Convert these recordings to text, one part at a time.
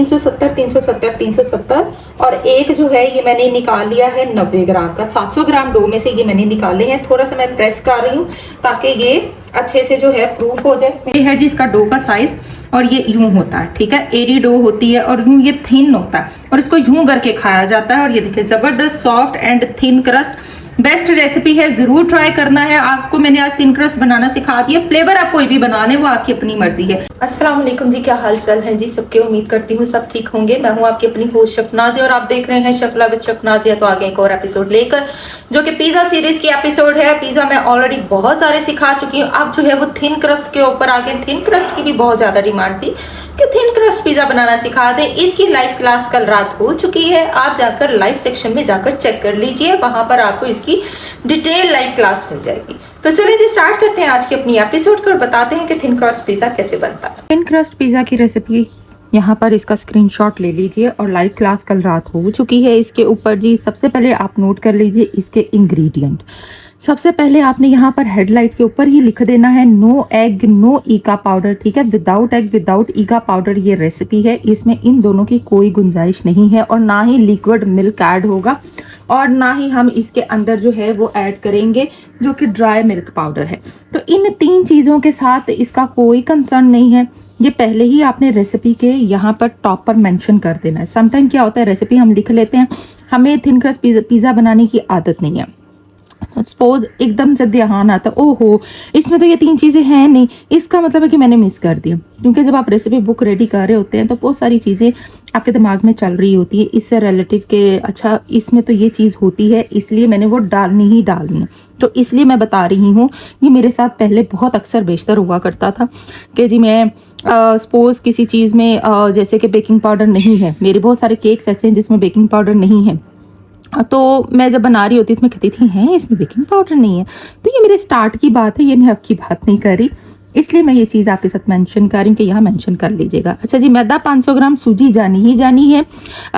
370 370 370 और एक जो है ये मैंने निकाल लिया है 90 ग्राम का। 700 ग्राम डो में से ये मैंने निकाले हैं। थोड़ा सा मैं प्रेस कर रही हूँ ताकि ये अच्छे से जो है प्रूफ हो जाए। ये है जी इसका डो का साइज और ये यूं होता है, ठीक है, एरी डो होती है और यूं ये थिन होता है और इसको यूं करके खाया जाता है। और ये देखिए जबरदस्त soft and thin crust, best recipe है, जरूर ट्राई करना है। आपको मैंने आज थिन क्रस्ट बनाना सिखा दिया। फ्लेवर आप कोई भी बना लें, वो आपकी अपनी मर्जी है। अस्सलाम वालेकुम जी, क्या हाल चाल है जी सबके? उम्मीद करती हूँ सब ठीक होंगे। मैं हूँ आपकी अपनी होस्ट शफनाज़िया और आप देख रहे हैं शफला विद शफनाज़िया। तो आगे एक और एपिसोड लेकर, जो कि पिज्जा सीरीज की एपिसोड है। पिज्जा मैं ऑलरेडी बहुत सारे सिखा चुकी हूँ। अब जो है वो थिन क्रस्ट के ऊपर आगे, थिन क्रस्ट की भी बहुत ज्यादा डिमांड थी कि थिन क्रस्ट पिज्जा बनाना सिखा दे। इसकी लाइव क्लास कल रात हो चुकी है, आप जाकर लाइव सेक्शन में जाकर चेक कर लीजिए, वहां पर आपको इसकी डिटेल लाइव क्लास मिल जाएगी। तो चलिए जी स्टार्ट करते हैं आज की अपनी एपिसोड को और बताते हैं कि थिन क्रस्ट पिज्जा कैसे बनता है। थिन क्रस्ट पिज्जा की रेसिपी यहाँ पर इसका स्क्रीनशॉट ले लीजिए और लाइव क्लास कल रात हो चुकी है इसके ऊपर जी। सबसे पहले आप नोट कर लीजिए इसके इंग्रेडिएंट। सबसे पहले आपने यहाँ पर हेडलाइट के ऊपर ही लिख देना है नो एग नो ईका पाउडर, ठीक है। विदाउट एग विदाउट ईका पाउडर ये रेसिपी है, इसमें इन दोनों की कोई गुंजाइश नहीं है और ना ही लिक्विड मिल्क ऐड होगा और ना ही हम इसके अंदर जो है वो ऐड करेंगे जो कि ड्राई मिल्क पाउडर है। तो इन तीन चीज़ों के साथ इसका कोई कंसर्न नहीं है। ये पहले ही आपने रेसिपी के यहाँ पर टॉप पर मेंशन कर देना है। समटाइम क्या होता है, रेसिपी हम लिख लेते हैं, हमें थिन क्रस्ट पिज़्ज़ा बनाने की आदत नहीं है। सपोज एकदम से ध्यान आता, ओहो इसमें तो ये तीन चीज़ें हैं नहीं, इसका मतलब है कि मैंने मिस कर दिया। क्योंकि जब आप रेसिपी बुक रेडी कर रहे होते हैं तो बहुत सारी चीज़ें आपके दिमाग में चल रही होती है इससे रिलेटिव के, अच्छा इसमें तो ये चीज़ होती है इसलिए मैंने वो डालनी ही डालनी है। तो इसलिए मैं बता रही हूँ, ये मेरे साथ पहले बहुत अक्सर बेशतर हुआ करता था कि जी मैं सपोज किसी चीज़ में जैसे कि बेकिंग पाउडर नहीं है, मेरे बहुत सारे केक्स ऐसे हैं जिसमें बेकिंग पाउडर नहीं है, तो मैं जब बना रही होती थी मैं कहती थी हैं इसमें बेकिंग पाउडर नहीं है। तो ये मेरे स्टार्ट की बात है, ये मैं आपकी बात नहीं कर रही, इसलिए मैं ये चीज़ आपके साथ मेंशन कर रही हूँ कि यहाँ मेंशन कर लीजिएगा। अच्छा जी, मैदा 500 ग्राम, सूजी जानी ही जानी है,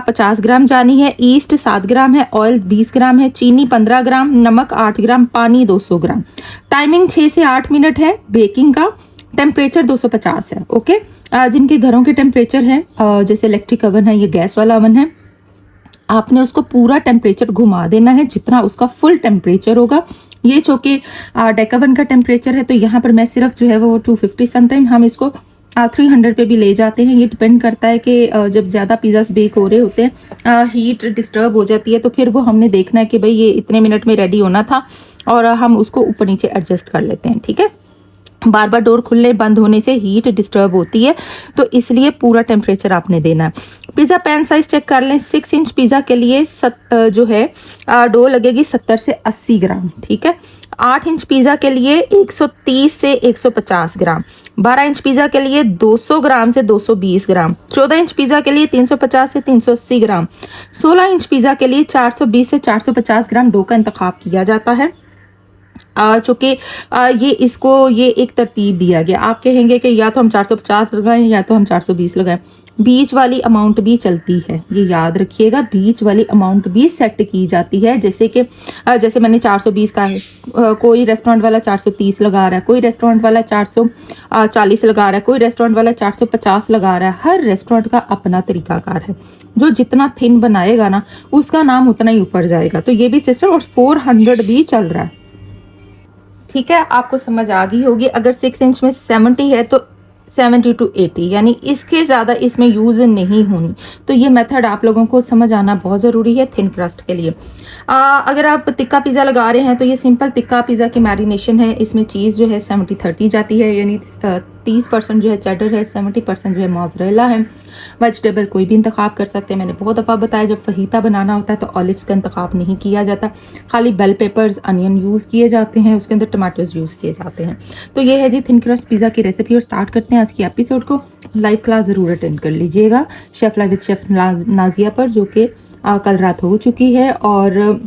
50 ग्राम जानी है, ईस्ट 7 ग्राम है, ऑयल 20 ग्राम है, चीनी 15 ग्राम, नमक 8 ग्राम, पानी 200 ग्राम। टाइमिंग 6 से 8 मिनट है बेकिंग का। टेम्परेचर 250 है, ओके। जिनके घरों के टेम्परेचर है जैसे इलेक्ट्रिक ओवन है, ये गैस वाला ओवन है, आपने उसको पूरा टेम्परेचर घुमा देना है जितना उसका फुल टेम्परेचर होगा। ये जो कि डेकावन का टेम्परेचर है, तो यहाँ पर मैं सिर्फ जो है वो 250, समटाइम हम इसको 300 पे भी ले जाते हैं। ये डिपेंड करता है कि जब ज़्यादा पिज़्ज़ास बेक हो रहे होते हैं हीट डिस्टर्ब हो जाती है, तो फिर वो हमने देखना है कि भाई ये इतने मिनट में रेडी होना था और हम उसको ऊपर नीचे एडजस्ट कर लेते हैं, ठीक है। बार बार डोर खुलने बंद होने से हीट डिस्टर्ब होती है, तो इसलिए पूरा टेम्परेचर आपने देना है। पिज़्ज़ा पैन साइज चेक कर लें। 6 इंच पिज़्ज़ा के लिए जो है डो लगेगी 70 से 80 ग्राम, ठीक है। 8 इंच पिज़्ज़ा के लिए 130 से 150 ग्राम, 12 इंच पिज़्ज़ा के लिए 200 ग्राम से 220 ग्राम, 14 इंच पिज़्ज़ा के लिए 350 से 380 ग्राम, 16 इंच पिज़्ज़ा के लिए 420 से 450 ग्राम डो का इंतखाब किया जाता है। चूँकि ये इसको ये एक तरतीब दिया गया, आप कहेंगे कि या तो हम 450 लगाएं या तो हम 420 लगाएं, बीच वाली अमाउंट भी चलती है, ये याद रखिएगा। बीच वाली अमाउंट भी सेट की जाती है, जैसे कि जैसे मैंने 420 का है, कोई रेस्टोरेंट वाला 430 लगा रहा है, कोई रेस्टोरेंट वाला 440 लगा रहा है, कोई रेस्टोरेंट वाला 450 लगा रहा है। हर रेस्टोरेंट का अपना तरीकाकार है, जो जितना थिन बनाएगा ना उसका नाम उतना ही ऊपर जाएगा। तो ये भी सिस्टम, और 400 भी चल रहा है, ठीक है। आपको समझ आ गई होगी। अगर 6 इंच में 70 है तो 70 to 80, यानी इसके ज़्यादा इसमें यूज़ नहीं होनी। तो ये मेथड आप लोगों को समझ आना बहुत ज़रूरी है थिन क्रस्ट के लिए। अगर आप तिक्का पिज़्ज़ा लगा रहे हैं तो ये सिंपल तिक्का पिज़्ज़ा की मैरिनेशन है। इसमें चीज़ जो है 70-30 जाती है, यानी 30% जो है चेडर है, 70% जो है मोज़रेला है। वेजिटेबल कोई भी इंतखाब कर सकते हैं। मैंने बहुत दफ़ा बताया जब फहीता बनाना होता है तो ऑलिव्स का इंतखाब नहीं किया जाता, खाली बेल पेपर्स अनियन यूज़ किए जाते हैं, उसके अंदर टमाटोज यूज़ किए जाते हैं। तो ये है जी थिन क्रस्ट पिज़्ज़ा की रेसिपी। और स्टार्ट करते हैं आज की एपिसोड को। लाइव क्लास ज़रूर अटेंड कर लीजिएगा chef live with chef Nazia पर, जो कि कल रात हो चुकी है। और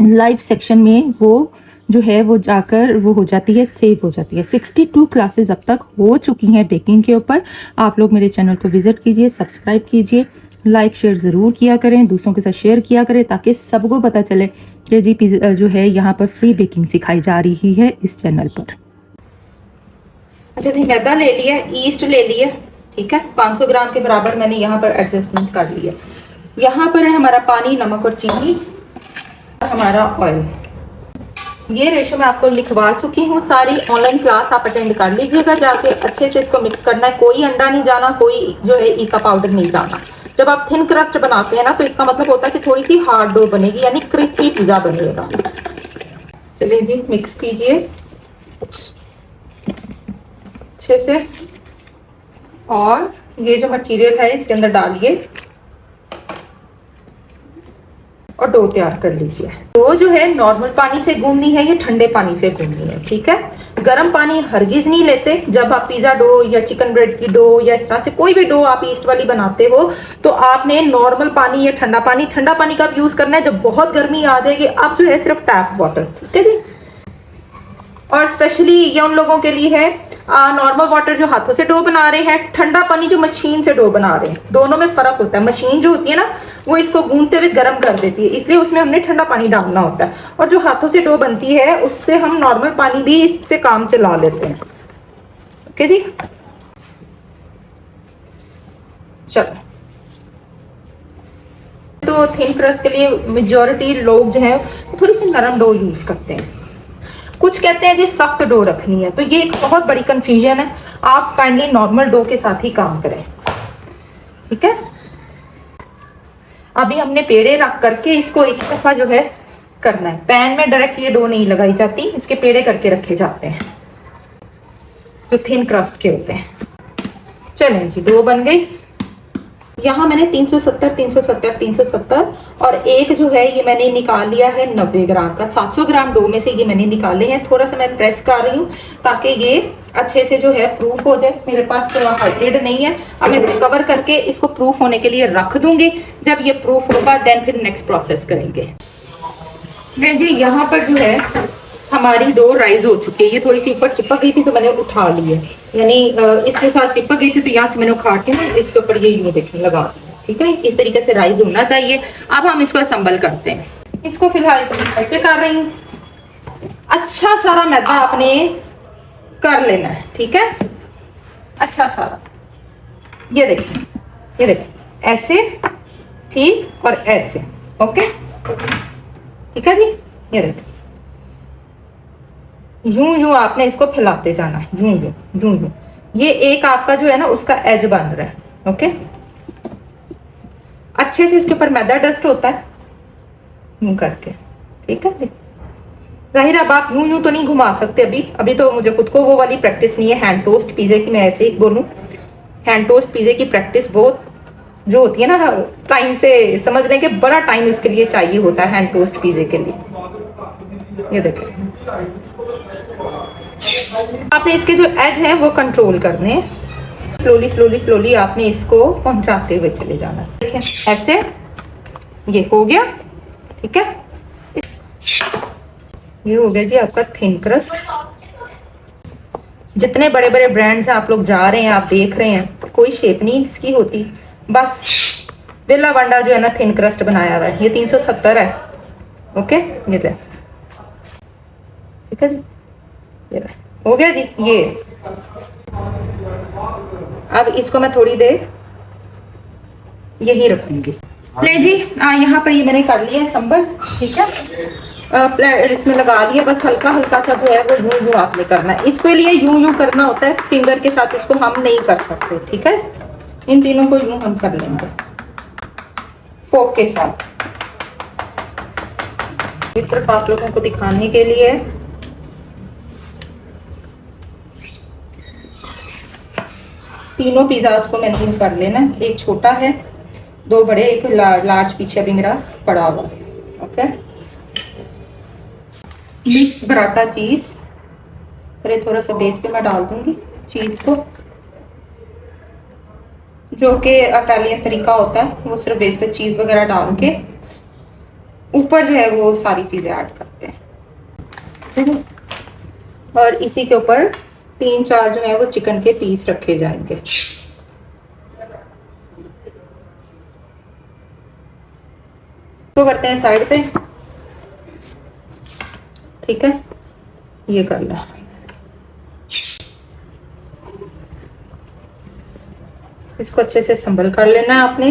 लाइव सेक्शन में वो जो है वो जाकर वो हो जाती है, सेव हो जाती है। 62 क्लासेस अब तक हो चुकी हैं बेकिंग के ऊपर। आप लोग मेरे चैनल को विजिट कीजिए, सब्सक्राइब कीजिए, लाइक शेयर ज़रूर किया करें, दूसरों के साथ शेयर किया करें ताकि सबको पता चले कि जी जो है यहाँ पर फ्री बेकिंग सिखाई जा रही है इस चैनल पर। अच्छा जी, मैदा ले लिया, ईस्ट ले लिया, ठीक है, 500 ग्राम के बराबर मैंने यहाँ पर एडजस्टमेंट कर लिया। यहाँ पर है हमारा पानी, नमक और चीनी और हमारा ऑयल। ये रेशो मैं आपको लिखवा चुकी हूँ सारी। ऑनलाइन क्लास आप अटेंड कर लीजिएगा जाके। अच्छे से इसको मिक्स करना है, कोई अंडा नहीं जाना, कोई जो है ईका पाउडर नहीं जाना। जब आप थिन क्रस्ट बनाते हैं ना तो इसका मतलब होता है कि थोड़ी सी हार्ड डो बनेगी, यानी क्रिस्पी पिज्जा बनेगा। चलिए जी, मिक्स कीजिए अच्छे से और ये जो मटेरियल है इसके अंदर डालिए और डो तैयार कर लीजिए। डो जो है नॉर्मल पानी से गूंदनी है, ये ठंडे पानी से गूंदनी है, ठीक है। गर्म पानी हरगिज नहीं लेते। जब आप पिज्जा डो या चिकन ब्रेड की डो या इस तरह से कोई भी डो आप ईस्ट वाली बनाते हो तो आपने नॉर्मल पानी या ठंडा पानी का यूज करना है। जब बहुत गर्मी आ जाएगी अब जो है सिर्फ टैप वाटर, ठीक है जी। और स्पेशली ये उन लोगों के लिए है नॉर्मल वाटर जो हाथों से डो बना रहे हैं, ठंडा पानी जो मशीन से डो बना रहे हैं, दोनों में फर्क होता है। मशीन जो होती है ना वो इसको गूंदते हुए गर्म कर देती है, इसलिए उसमें हमने ठंडा पानी डालना होता है। और जो हाथों से डो बनती है उससे हम नॉर्मल पानी भी इससे काम चला लेते हैं। ओके जी, चलो। तो थिन क्रस्ट के लिए मेजॉरिटी लोग जो है थोड़ी सी नरम डो यूज करते हैं। कुछ कहते हैं जी सख्त डो रखनी है, तो ये एक बहुत बड़ी कंफ्यूजन है। आप काइंडली नॉर्मल डो के साथ ही काम करें, ठीक है। अभी हमने पेड़े रख करके इसको एक दफा जो है करना है। पैन में डायरेक्ट ये डो नहीं लगाई जाती, इसके पेड़े करके रखे जाते हैं जो थिन क्रस्ट के होते हैं। चलें जी, डो बन गई। यहाँ मैंने 370 और एक जो है ये मैंने निकाल लिया है 90 ग्राम का। 700 ग्राम डो में से ये मैंने निकाले हैं। थोड़ा सा मैं प्रेस कर रही हूँ ताकि ये अच्छे से जो है प्रूफ हो जाए। मेरे पास हाइड्रेट नहीं है, अब मैं इसे कवर करके इसको प्रूफ होने के लिए रख दूंगी। जब ये प्रूफ होगा देन फिर नेक्स्ट प्रोसेस करेंगे। मैं जी यहाँ पर जो है हमारी डो राइज हो चुकी है। ये थोड़ी सी ऊपर चिपक गई थी तो मैंने उठा ली है, यानी इसके साथ चिपक गई थी तो यहाँ से मैंने उखाड़ के ना इसके ऊपर ये यूं देखने लगा दिया, ठीक है। इस तरीके से राइज होना चाहिए। अब हम इसको असेंबल करते हैं। इसको फिलहाल इकट्ठे कर रही हूँ। अच्छा सारा मैदा आपने कर लेना है, ठीक है, अच्छा सारा। ये देखिए, ये देखिए, ऐसे, ठीक, और ऐसे, ओके, ठीक है जी। ये देखिए, यूं यूं आपने इसको फैलाते जाना है, यूं यूं यूं यूं। ये एक आपका जो है ना उसका एज बन रहा है, ओके। अच्छे से इसके ऊपर मैदा डस्ट होता है यूं करके, ठीक है जी। जाहिर अब आप यूं यूं तो नहीं घुमा सकते अभी तो मुझे खुद को वो वाली प्रैक्टिस नहीं है हैंड टोस्ट पिज़्ज़े की। मैं ऐसे ही बोलूं, हैंड टोस्ट पिज़्ज़े की प्रैक्टिस बहुत जो होती है ना टाइम से, समझ लें कि बड़ा टाइम उसके लिए चाहिए होता है हैंड टोस्ट पिज़्ज़े के लिए। ये देखें, आपने इसके जो एज हैं वो कंट्रोल करने हैं। स्लोली स्लोली स्लोली आपने इसको पहुंचाते हुए चले जाना। देखें ऐसे, ये हो गया, ठीक है। ये हो गया जी आपका थिन क्रस्ट। जितने बड़े बड़े ब्रांड्स हैं आप लोग जा रहे हैं, आप देख रहे हैं, कोई शेप नहीं इसकी होती। बस विला वंडा जो है ना थिन क्रस्ट बनाया हुआ है। ये 370 है, ओके। ये ले, ठीक है जी, ये हो गया जी। ये अब इसको मैं थोड़ी देर यही रखूंगी। ले जी, यहाँ पर ये मैंने कर लिया है संबल, ठीक है। इसमें लगा लिया, बस हल्का हल्का सा जो है वो यूं यूं आपने करना है। इसके लिए यूं यूं करना होता है, फिंगर के साथ इसको हम नहीं कर सकते, ठीक है। इन तीनों को यूं हम कर लेंगे फोक के साथ। इस तरफ आप लोगों को दिखाने के लिए तीनों पिज़्ज़ाज को मैंने यूं कर लेना। एक छोटा है, दो बड़े, एक लार्ज पीछे अभी मेरा पड़ा हुआ, ओके। मिक्स बराटा चीज, पहले थोड़ा सा बेस पे मैं डाल दूंगी चीज को, जो कि इटालियन तरीका होता है। वो सिर्फ बेस पे चीज वगैरह डाल के ऊपर जो है वो सारी चीजें ऐड करते हैं। और इसी के ऊपर 3-4 जो है वो चिकन के पीस रखे जाएंगे। तो करते हैं साइड पे, ठीक है। ये कर लो, इसको अच्छे से संभल कर लेना है आपने।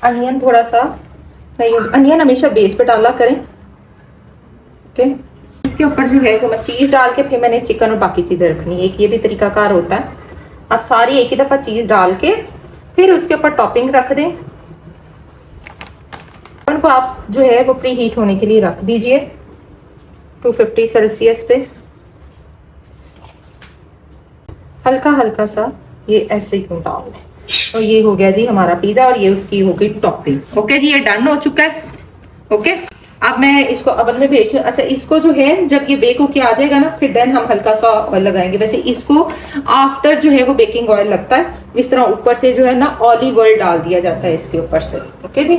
अनियन थोड़ा सा, नहीं अनियन हमेशा बेस पे डाला करें। ओके, इसके ऊपर जो है वो मैं चीज़ डाल के फिर मैंने चिकन और बाकी चीज़ें रखनी है। एक ये भी तरीकाकार होता है। आप सारी एक ही दफ़ा चीज़ डाल के फिर उसके ऊपर टॉपिंग रख दें। ओवन को आप जो है वो प्री हीट होने के लिए रख दीजिए 250 सेल्सियस पे। हल्का हल्का सा ये ऐसे ही डाल लें। और ये हो गया जी हमारा पिज़्ज़ा और ये उसकी हो गई टॉपिंग। ओके जी, ये डन हो चुका है। ओके, अब मैं इसको ओवन में भेज। अच्छा, इसको जो है जब ये बेक होके आ जाएगा ना, फिर देन हम हल्का सा ऑयल लगाएंगे। वैसे इसको आफ्टर जो है वो बेकिंग ऑयल लगता है। इस तरह ऊपर से जो है ना ऑलिव ऑयल डाल दिया जाता है इसके ऊपर से। ओके जी,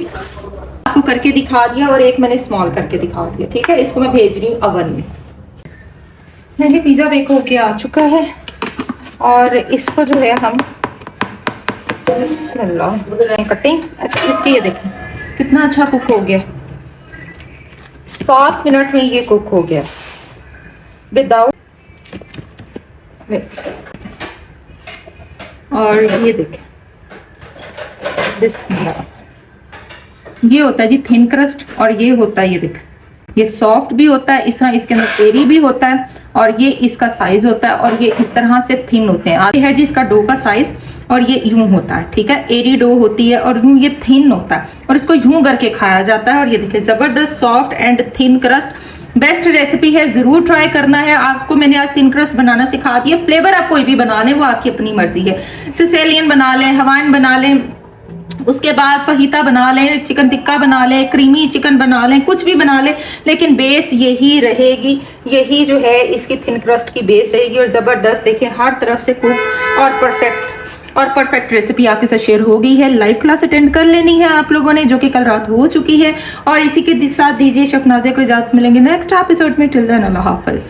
आपको करके दिखा दिया और एक मैंने स्मॉल करके दिखा दिया। ठीक है, इसको मैं भेज रही हूँ ओवन में। मेरे पिज़्ज़ा बेक होके आ चुका है और इसको जो है हम कटिंग। अच्छा, इसके ये देखें कितना अच्छा कुक हो गया। 7 मिनट में ये कुक हो गया विदाउट। और ये देखें, बिस्मिल्लाह, ये होता है जी थिन क्रस्ट और ये होता है, ये देखें ये सॉफ्ट भी होता है, इस तरह इसके अंदर एरी भी होता है और ये इसका साइज होता है और ये इस तरह से थिन होते हैं। आगे है जी इसका डो का साइज और ये यूं होता है। ठीक है, एरी डो होती है और यूं ये थिन होता है और इसको यूं करके खाया जाता है। और ये देखिए जबरदस्त soft and thin crust. Best recipe है, जरूर ट्राई करना है। आपको मैंने आज थिन क्रस्ट बनाना सिखा दिया। फ्लेवर आप कोई भी बना लें, वो आपकी अपनी मर्जी है। सिसेलियन बना लें, हवाइन बना लें, उसके बाद फहीता बना लें, चिकन टिक्का बना लें, क्रीमी चिकन बना लें, कुछ भी बना लें, लेकिन बेस यही रहेगी। यही जो है इसकी थिन क्रस्ट की बेस रहेगी। और ज़बरदस्त देखिए हर तरफ से कुक और परफेक्ट रेसिपी आपके साथ शेयर हो गई है। लाइव क्लास अटेंड कर लेनी है आप लोगों ने, जो कि कल रात हो चुकी है। और इसी के साथ दीजिए शेफ नाज़िया को इजाज़त। मिलेंगे नेक्स्ट एपिसोड में। टिल देन अल्लाह हाफ़िज़।